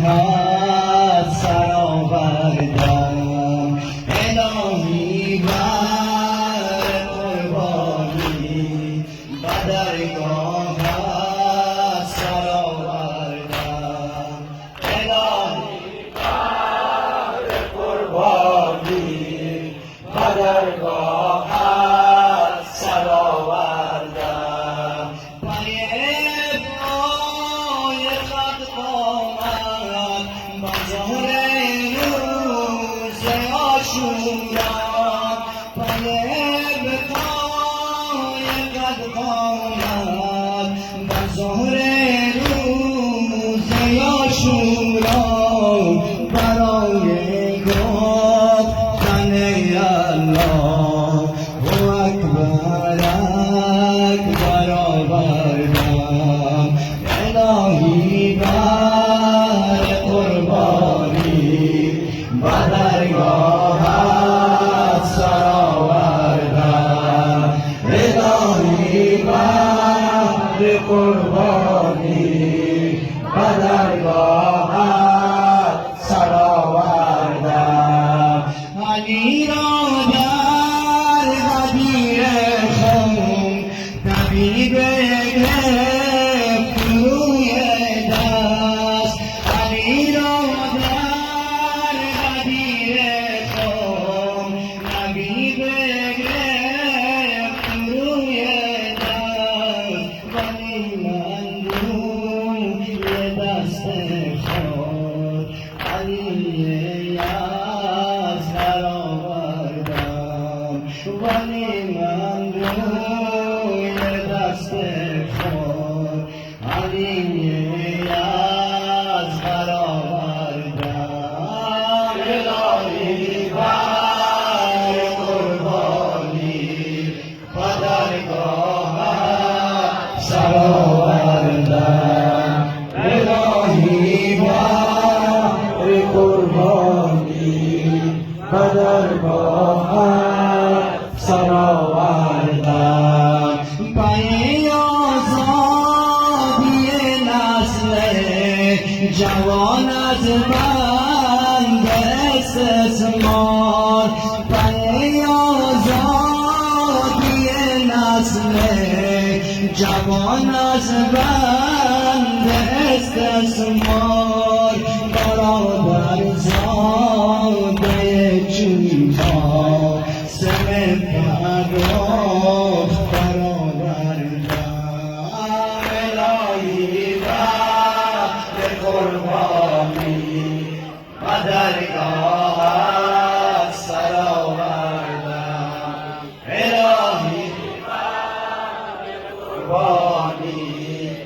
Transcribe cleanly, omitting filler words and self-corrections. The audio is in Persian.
بدرگاهت سر آوردم الهی بر قربانی بدرگاهت سر آوردم الهی بر قربانی بدرگاهت سر آوردم بازار روز عاشورا پای به پای قد قامت بازار روز عاشورا برای گفتن الله اکبر اکبر آوردم الهی بر قربانی بدرگاهت سر آوردم الهی بر قربانی بدرگاهت سر آوردم علی را در غدیر خون طبیب گرفت روی دست علی را در غدیر خون طبیب گرفت روی دست ولی من روی دست خود علی یزد آوردم ولی من روی دست خود علی یزد آوردم الهی بر قربانی بدرگاهت سر آوردم الهی بر قربانی بدرگاهت سر آوردم پای آزادی نسل جوان از بند استثمار پای آزادی نسل جوان از بند استثمار برادر زاده چوبا سم فرخ برآوردم الهی بر قربانی بدرگاهت سر آوردم الهی بر قربانی